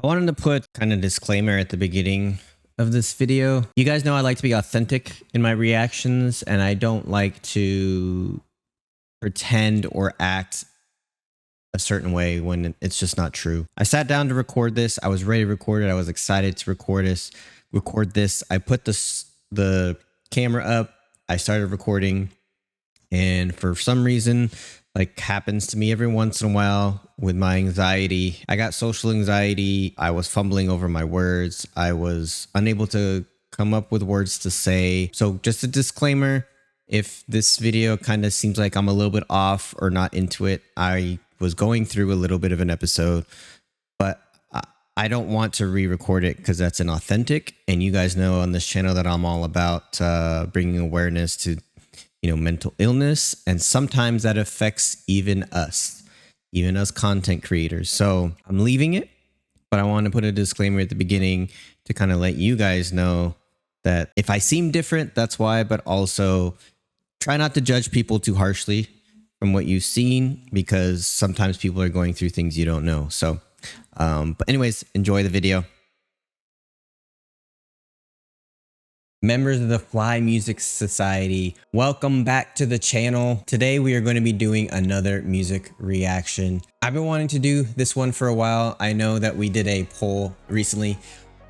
I wanted to put kind of disclaimer at the beginning of this video. You guys know I like to be authentic in my reactions, and I don't like to pretend or act a certain way when it's just not true. I sat down to record this. I was ready to record it. I was excited to record this. I put the camera up. I started recording, and for some reason, like happens to me every once in a while with my anxiety, I got social anxiety. I was fumbling over my words. I was unable to come up with words to say. So just a disclaimer, if this video kind of seems like I'm a little bit off or not into it, I was going through a little bit of an episode, but I don't want to re-record it because that's inauthentic. And you guys know on this channel that I'm all about bringing awareness to mental illness, and sometimes that affects even us content creators. So I'm leaving it, but I want to put a disclaimer at the beginning to kind of let you guys know that if I seem different, that's why, but also try not to judge people too harshly from what you've seen, because sometimes people are going through things you don't know. So, but anyways, enjoy the video. Members of the Fly Music Society, welcome back to the channel. Today we are going to be doing another music reaction. I've been wanting to do this one for a while. I know that we did a poll recently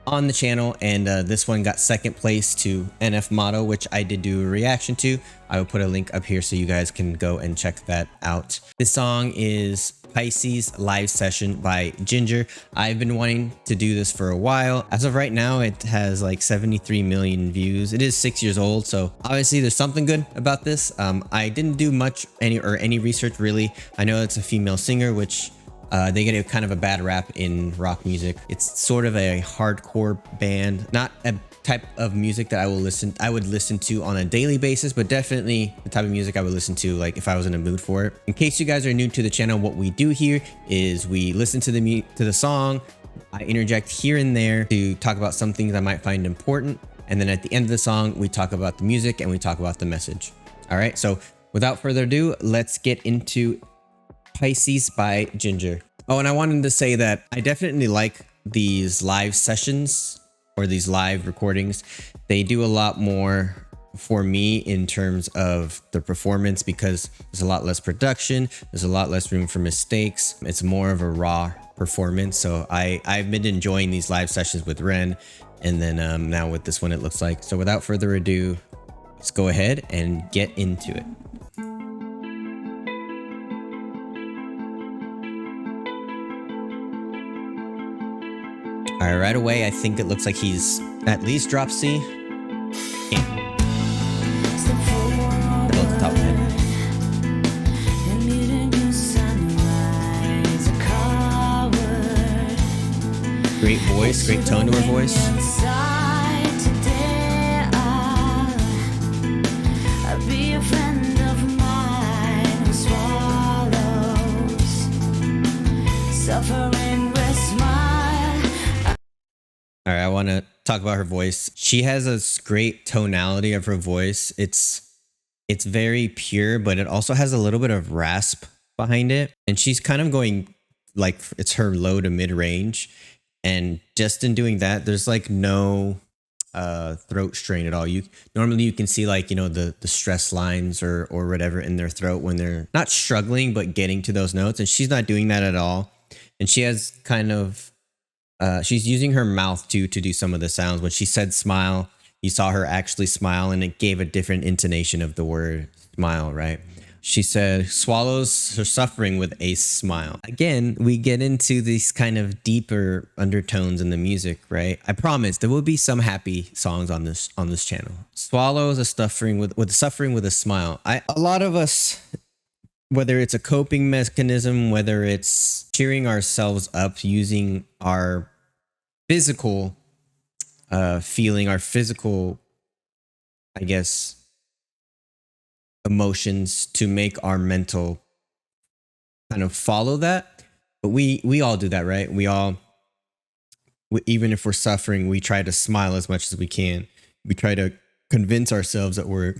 on the channel, and this one got second place to NF Motto, which I did do a reaction to. I will put a link up here so you guys can go and check that out. This song is Pisces Live Session by Jinger. I've been wanting to do this for a while. As of right now, it has like 73 million views. It is 6 years old, so obviously there's something good about this. I didn't do much any research really. I know it's a female singer, which they get a kind of a bad rap in rock music. It's sort of a hardcore band, not a type of music that I would listen to on a daily basis, but definitely the type of music I would listen to like if I was in a mood for it. In case you guys are new to the channel, what we do here is we listen to the song. I interject here and there to talk about some things I might find important, and then at the end of the song we talk about the music and we talk about the message. All right, so without further ado, let's get into Pisces by Jinger. Oh, and I wanted to say that I definitely like these live sessions or these live recordings. They do a lot more for me in terms of the performance because there's a lot less production. There's a lot less room for mistakes. It's more of a raw performance. So I've been enjoying these live sessions with Ren, and then now with this one, it looks like. So without further ado, let's go ahead and get into it. All right, right away, I think it looks like he's at least drop C. Yeah. Above the top of it. Great voice, great tone to her voice. All right, I want to talk about her voice. She has a great tonality of her voice. It's very pure, but it also has a little bit of rasp behind it. And she's kind of going like it's her low to mid range. And just in doing that, there's like no throat strain at all. Normally you can see like, the stress lines or whatever in their throat when they're not struggling, but getting to those notes. And she's not doing that at all. And she has kind of she's using her mouth to do some of the sounds. When she said smile, you saw her actually smile, and it gave a different intonation of the word smile, right? She said swallows her suffering with a smile. Again, we get into these kind of deeper undertones in the music, right? I promise there will be some happy songs on this channel. Swallows a suffering with a smile. A lot of us, whether it's a coping mechanism, whether it's cheering ourselves up using our physical feeling, our physical, I guess, emotions to make our mental kind of follow that. But we all do that, right? Even if we're suffering, we try to smile as much as we can. We try to convince ourselves that we're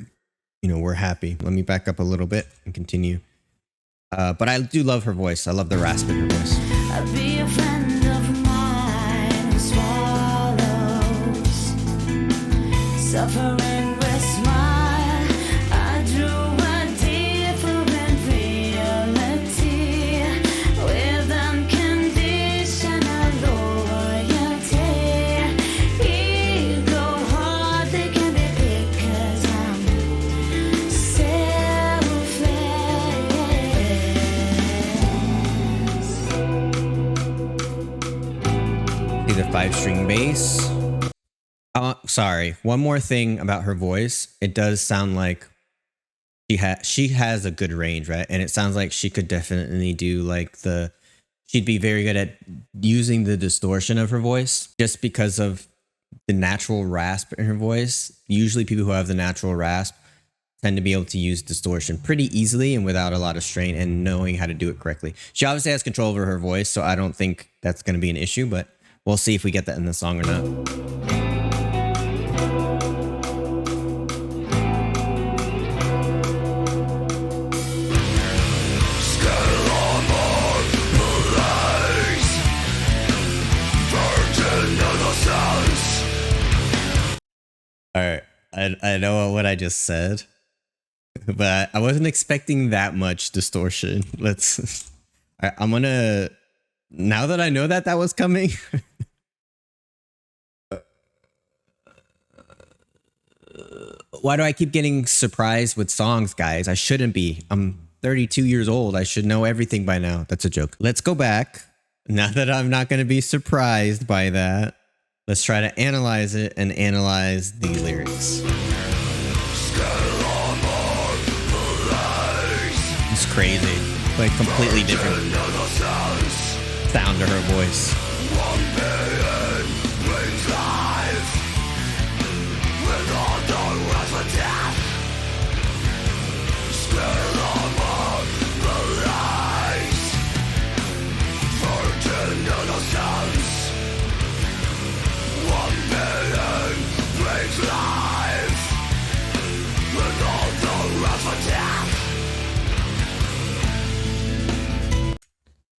happy. Let me back up a little bit and continue. But I do love her voice. I love the rasp in her voice. I'll be a friend of mine. suffering with smile. I drew a different reality with unconditional loyalty. Ego heart, they can be big 'cause I'm selfless. See the 5-string bass. Sorry, one more thing about her voice. It does sound like she has a good range, right? And it sounds like she could definitely do like she'd be very good at using the distortion of her voice just because of the natural rasp in her voice. Usually people who have the natural rasp tend to be able to use distortion pretty easily and without a lot of strain and knowing how to do it correctly. She obviously has control over her voice, so I don't think that's going to be an issue, but we'll see if we get that in the song or not. All right, I know what I just said, but I wasn't expecting that much distortion. Let's. All right, I'm gonna. Now that I know that was coming. Why do I keep getting surprised with songs, guys? I shouldn't be. I'm 32 years old. I should know everything by now. That's a joke. Let's go back. Now that I'm not going to be surprised by that, let's try to analyze it and analyze the lyrics. It's crazy. Like completely different sound to her voice.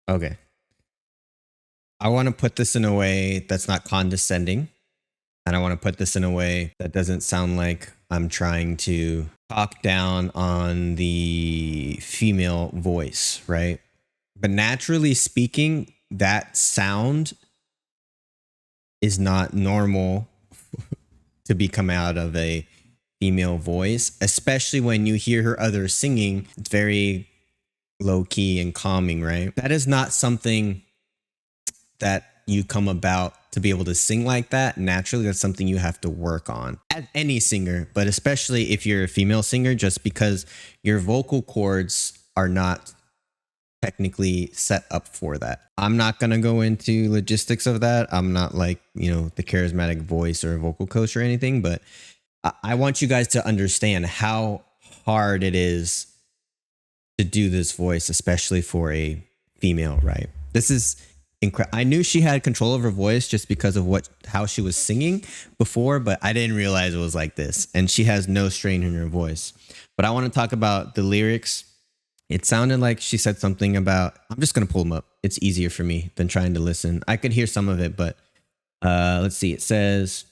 Okay. I want to put this in a way that's not condescending. And I want to put this in a way that doesn't sound like I'm trying to talk down on the female voice, right? But naturally speaking, that sound is not normal to be come out of a female voice, especially when you hear her others singing. It's very low key and calming, right? That is not something that you come about to be able to sing like that naturally. That's something you have to work on as any singer, but especially if you're a female singer, just because your vocal cords are not technically set up for that. I'm not going to go into logistics of that. I'm not like, the charismatic voice or a vocal coach or anything, but I want you guys to understand how hard it is to do this voice, especially for a female, right? This is incredible. I knew she had control of her voice just because of how she was singing before, but I didn't realize it was like this. And she has no strain in her voice. But I want to talk about the lyrics. It sounded like she said something about, I'm just going to pull them up. It's easier for me than trying to listen. I could hear some of it, but let's see. It says,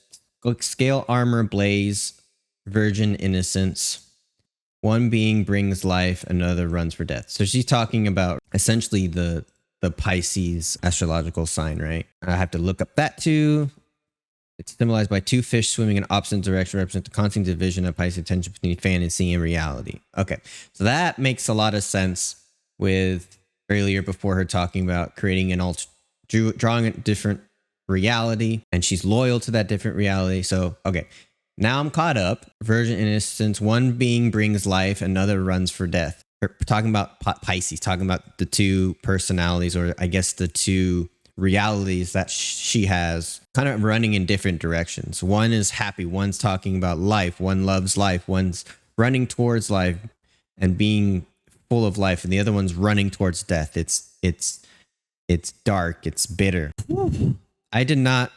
scale armor blaze, virgin innocence. One being brings life, another runs for death. So she's talking about essentially the Pisces astrological sign, right? I have to look up that too. It's symbolized by two fish swimming in opposite direction, represent the constant division of Pisces tension between fantasy and reality. Okay, so that makes a lot of sense with earlier before her talking about creating drawing a different reality, and she's loyal to that different reality. So, okay. Now I'm caught up. Virgin innocence, one being brings life, another runs for death. We're talking about Pisces, talking about the two personalities, or I guess the two realities that she has, kind of running in different directions. One is happy, one's talking about life, one loves life, one's running towards life and being full of life, and the other one's running towards death. It's dark, it's bitter. I did not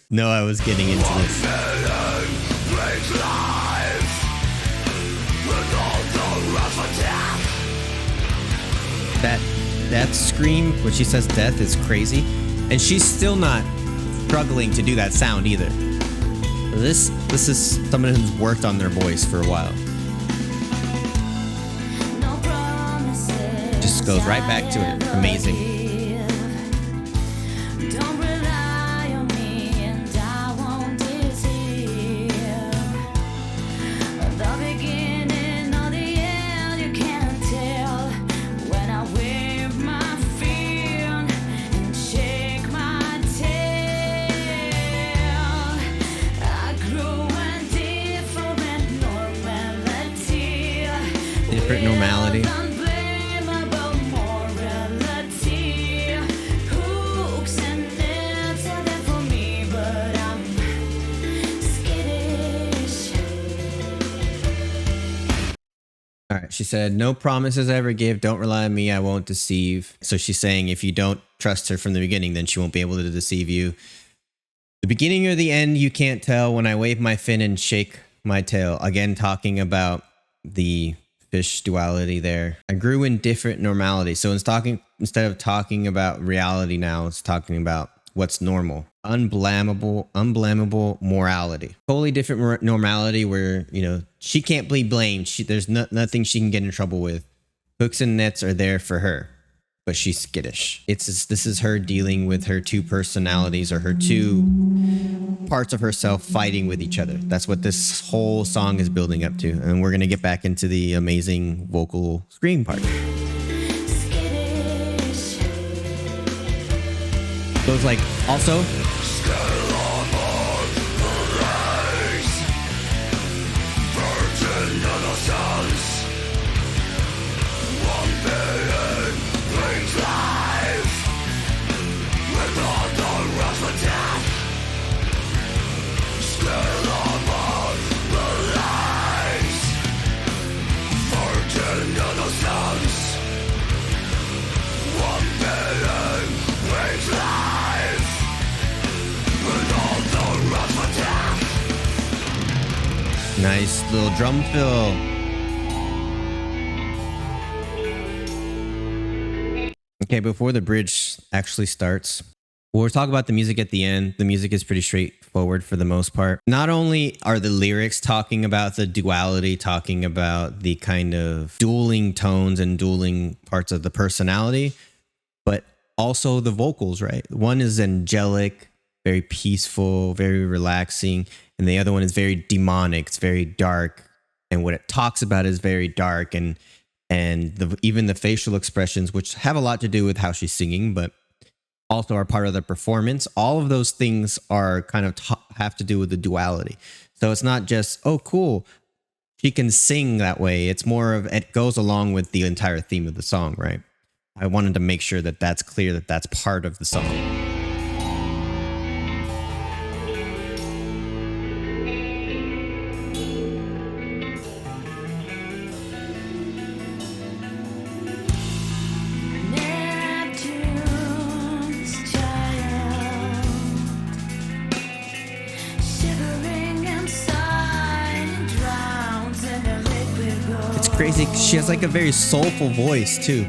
know I was getting into this. That scream when she says death is crazy, and she's still not struggling to do that sound either. This is someone who's worked on their voice for a while. No promises. Just goes right back to it. Amazing. Don't rely on me and I won't deceive. The beginning or the end, you can't tell. When I wave my finger and shake my tail, I grew a different normality. Different normality. Unblameable morality. Hooks and nets are there for me, but I'm skittish. All right. She said, no promises I ever give. Don't rely on me. I won't deceive. So she's saying if you don't trust her from the beginning, then she won't be able to deceive you. The beginning or the end, you can't tell. When I wave my fin and shake my tail. Again, talking about the fish duality there. I grew in different normality. So instead of talking about reality now, it's talking about what's normal. Unblameable morality. Totally different normality where, you know, she can't be blamed. There's nothing she can get in trouble with. Hooks and nets are there for her, but she's skittish. This is her dealing with her two personalities or her two parts of herself fighting with each other. That's what this whole song is building up to. And we're going to get back into the amazing vocal scream part. Skittish. So it's like, also, nice little drum fill. Okay, before the bridge actually starts, we'll talk about the music at the end. The music is pretty straightforward for the most part. Not only are the lyrics talking about the duality, talking about the kind of dueling tones and dueling parts of the personality, but also the vocals, right? One is angelic, very peaceful, very relaxing, and the other one is very demonic. It's very dark, and what it talks about is very dark, and even the facial expressions, which have a lot to do with how she's singing, but also are part of the performance. All of those things are kind of have to do with the duality. So it's not just, oh, cool, she can sing that way. It's more of, it goes along with the entire theme of the song, right? I wanted to make sure that that's clear, that that's part of the song. Neptune's child, shivering inside, drowns in the liquid gold. It's crazy. She has like a very soulful voice too.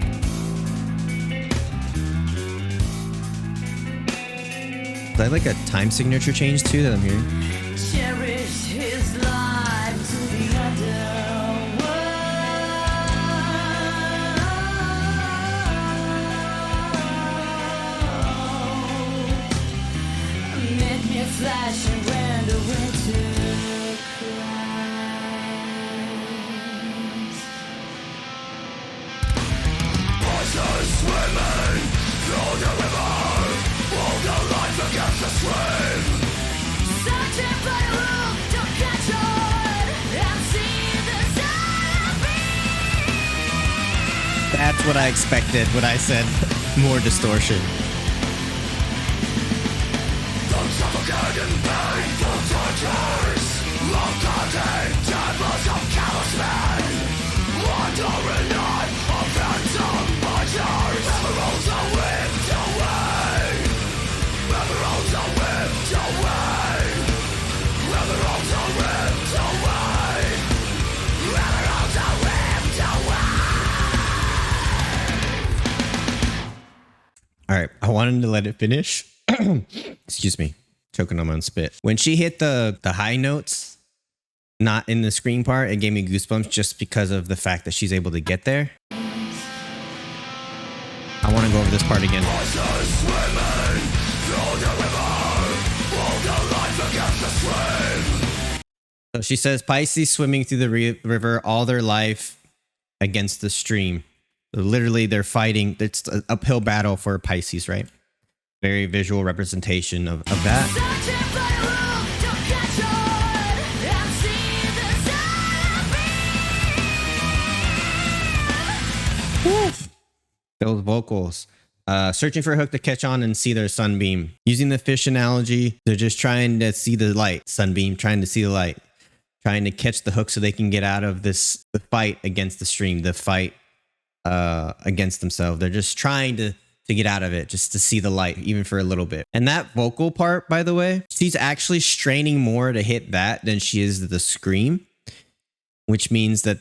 Is that like a time signature change too that I'm hearing? Cherish his life to the underworld. Make me flash and when the winter cries. Voices swimming through the river, hold the life against the stream. Searching for the room to catch on and see the side of me. That's what I expected when I said more distortion. Don't suffocate in painful tortures. Long contained tables of callous men. Wandering on a phantom butchers. Emeralds are whipped away. Emeralds are whipped away. Emeralds are whipped away. Emeralds are whipped away. All right, I wanted to let it finish. Excuse me. choking on my own spit. When she hit the high notes, not in the scream part, it gave me goosebumps just because of the fact that she's able to get there. I want to go over this part again. So she says Pisces swimming through the river all their life against the stream. So literally, they're fighting. It's an uphill battle for Pisces, right? Very visual representation of that. Those vocals. Searching for a hook to catch on and see their sunbeam. Using the fish analogy, they're just trying to see the light. Sunbeam, trying to see the light. Trying to catch the hook so they can get out of the fight against the stream, the fight against themselves. They're just trying to get out of it, just to see the light, even for a little bit. And that vocal part, by the way, she's actually straining more to hit that than she is the scream, which means that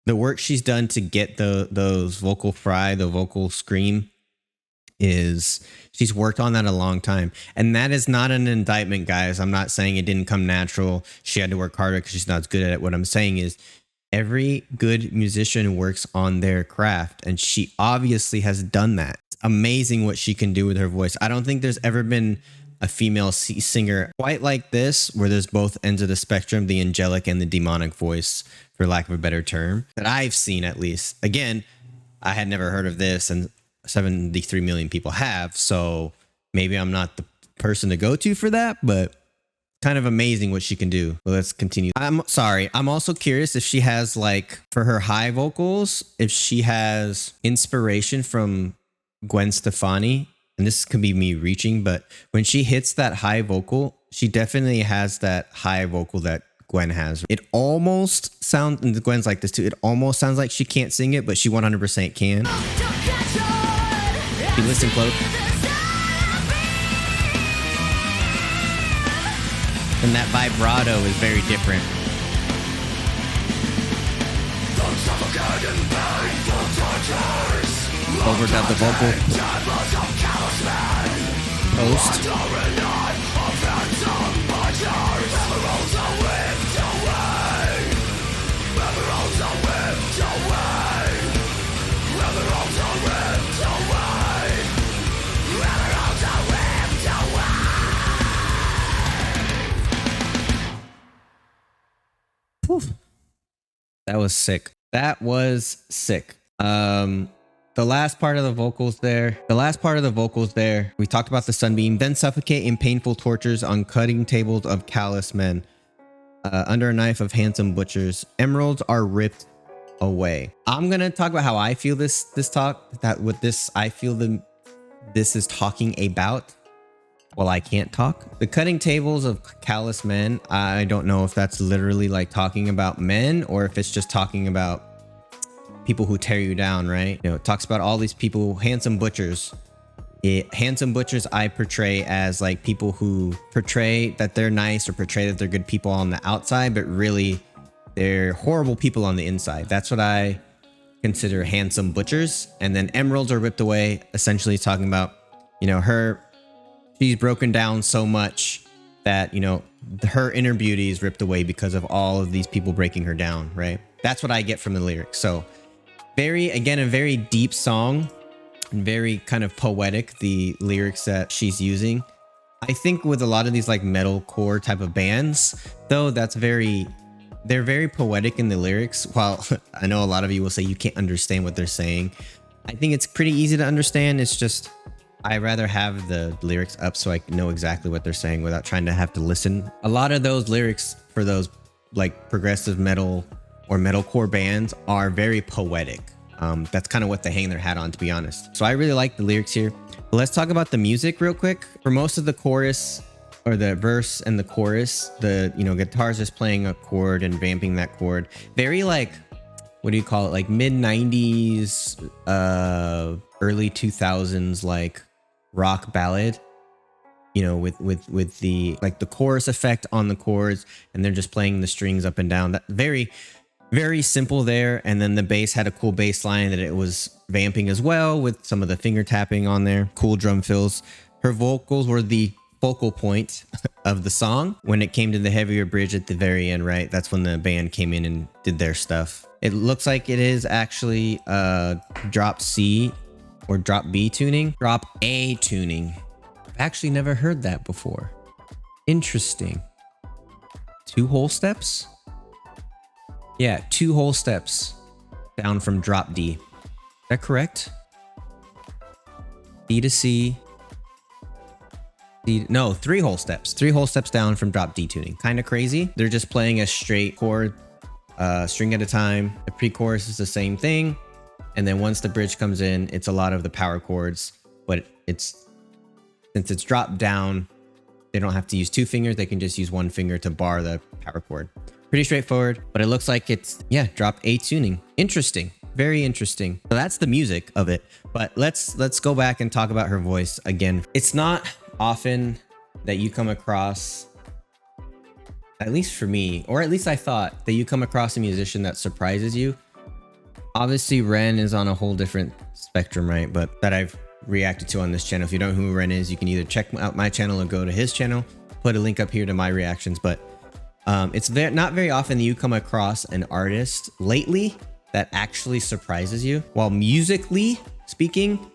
the work she's done to get those vocal fry, the vocal scream, is she's worked on that a long time. And that is not an indictment, guys. I'm not saying it didn't come natural. She had to work harder because she's not as good at it. What I'm saying is every good musician works on their craft, and she obviously has done that. It's amazing what she can do with her voice. I don't think there's ever been a female singer quite like this, where there's both ends of the spectrum, the angelic and the demonic voice, for lack of a better term, that I've seen at least. Again, I had never heard of this, and 73 million people have, so maybe I'm not the person to go to for that, but kind of amazing what she can do. Well, let's continue. I'm sorry. I'm also curious if she has, like, for her high vocals, if she has inspiration from Gwen Stefani. And this could be me reaching, but when she hits that high vocal, she definitely has that high vocal that Gwen has. It almost sounds, and Gwen's like this too, it almost sounds like she can't sing it, but she 100% can. If you listen close. And that vibrato is very different. Overdub the vocal. Post. That was sick. That was sick. The last part of the vocals there. We talked about the sunbeam. Then suffocate in painful tortures on cutting tables of callous men. Under a knife of handsome butchers. Emeralds are ripped away. I'm gonna talk about how I feel this talk. I feel this is talking about. Well, I can't talk. The cutting tables of callous men. I don't know if that's literally like talking about men or if it's just talking about people who tear you down, right? You know, it talks about all these people, handsome butchers. Handsome butchers I portray as like people who portray that they're nice or portray that they're good people on the outside, but really they're horrible people on the inside. That's what I consider handsome butchers. And then emeralds are ripped away, essentially talking about, you know, she's broken down so much that, you know, her inner beauty is ripped away because of all of these people breaking her down, right? That's what I get from the lyrics. So a very deep song and very kind of poetic, the lyrics that she's using. I think with a lot of these like metalcore type of bands, though, they're very poetic in the lyrics. While I know a lot of you will say you can't understand what they're saying, I think it's pretty easy to understand. It's just, I rather have the lyrics up so I can know exactly what they're saying without trying to have to listen. A lot of those lyrics for those like progressive metal or metalcore bands are very poetic. That's kind of what they hang their hat on, to be honest. So I really like the lyrics here. But let's talk about the music real quick. For most of the chorus or the verse and the chorus, the, you know, guitar's just playing a chord and vamping that chord. Very like, what do you call it? Like mid 90s, early 2000s, like rock ballad, you know, with the like the chorus effect on the chords, and they're just playing the strings up and down. That very simple there. And then the bass had a cool bass line that it was vamping as well, with some of the finger tapping on there. Cool drum fills. Her vocals were the focal point of the song. When it came to the heavier bridge at the very end, right? That's when the band came in and did their stuff. It looks like it is actually drop C or drop B tuning. Drop A tuning. I've actually never heard that before. Interesting. 2 whole steps? Yeah, 2 whole steps down from drop D. Is that correct? D to C. No, 3 whole steps. 3 whole steps down from drop D tuning. Kind of crazy. They're just playing a straight chord, string at a time. The pre-chorus is the same thing. And then once the bridge comes in, it's a lot of the power chords. But since it's dropped down, they don't have to use 2 fingers. They can just use 1 finger to bar the power chord. Pretty straightforward, but it looks like it's, yeah, drop A tuning. Interesting. Very interesting. So that's the music of it. But let's go back and talk about her voice again. It's not often that you come across, at least for me, or at least I thought, that you come across a musician that surprises you. Obviously, Ren is on a whole different spectrum, right? But that I've reacted to on this channel. If you don't know who Ren is, you can either check out my channel or go to his channel. Put a link up here to my reactions. But it's not very often that you come across an artist lately that actually surprises you. While musically speaking,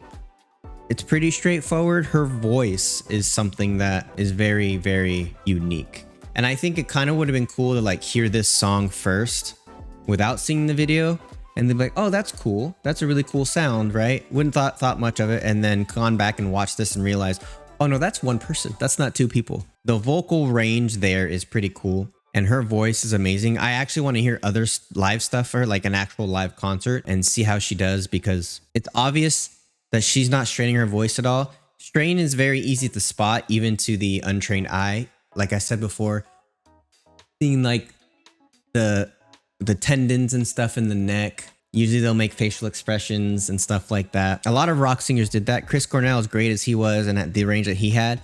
it's pretty straightforward. Her voice is something that is very, very unique. And I think it kind of would have been cool to like hear this song first without seeing the video. And they'd be like, oh, that's cool. That's a really cool sound, right? Wouldn't thought much of it. And then gone back and watched this and realized, oh no, that's 1 person. That's not 2 people. The vocal range there is pretty cool. And her voice is amazing. I actually want to hear other live stuff for her, like an actual live concert, and see how she does, because it's obvious that she's not straining her voice at all. Strain is very easy to spot, even to the untrained eye. Like I said before, seeing like the tendons and stuff in the neck. Usually they'll make facial expressions and stuff like that. A lot of rock singers did that. Chris Cornell, as great as he was and at the range that he had,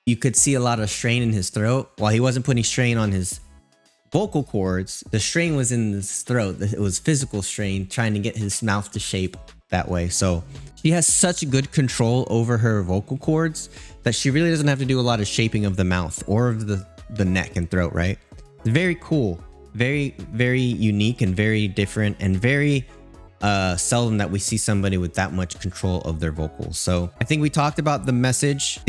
you could see a lot of strain in his throat. While he wasn't putting strain on his vocal cords, the strain was in his throat. It was physical strain, trying to get his mouth to shape that way. So she has such good control over her vocal cords that she really doesn't have to do a lot of shaping of the mouth or of the neck and throat, right? It's very cool. Very, very unique and very different, and very seldom that we see somebody with that much control of their vocals. So I think we talked about the message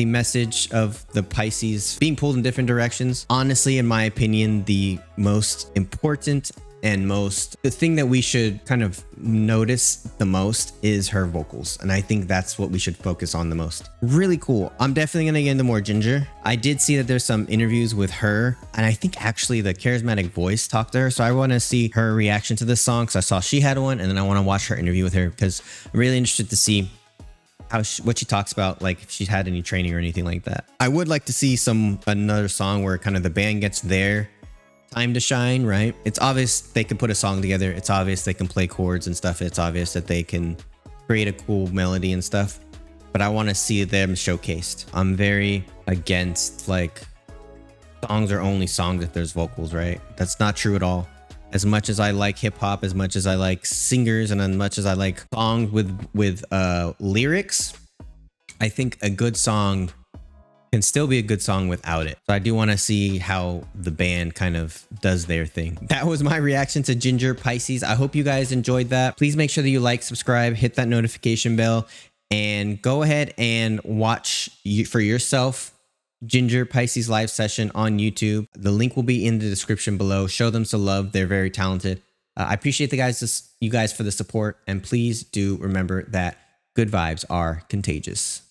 of the Pisces being pulled in different directions. Honestly, in my opinion, the most important and the thing that we should kind of notice the most is her vocals. And I think that's what we should focus on the most. Really cool. I'm definitely going to get into more Jinger. I did see that there's some interviews with her, and I think actually the charismatic voice talked to her. So I want to see her reaction to this song, because I saw she had one, and then I want to watch her interview with her, because I'm really interested to see what she talks about, like if she's had any training or anything like that. I would like to see another song where kind of the band gets their time to shine, right? It's obvious they can put a song together. It's obvious they can play chords and stuff. It's obvious that they can create a cool melody and stuff. But I want to see them showcased. I'm very against like songs are only songs if there's vocals, right? That's not true at all. As much as I like hip hop, as much as I like singers, and as much as I like songs with lyrics, I think a good song can still be a good song without it. So I do want to see how the band kind of does their thing. That was my reaction to Jinger Pisces. I hope you guys enjoyed that. Please make sure that you like, subscribe, hit that notification bell, and go ahead and watch for yourself Jinger Pisces live session on YouTube. The link will be in the description below. Show them some love. They're very talented. I appreciate you guys for the support, and please do remember that good vibes are contagious.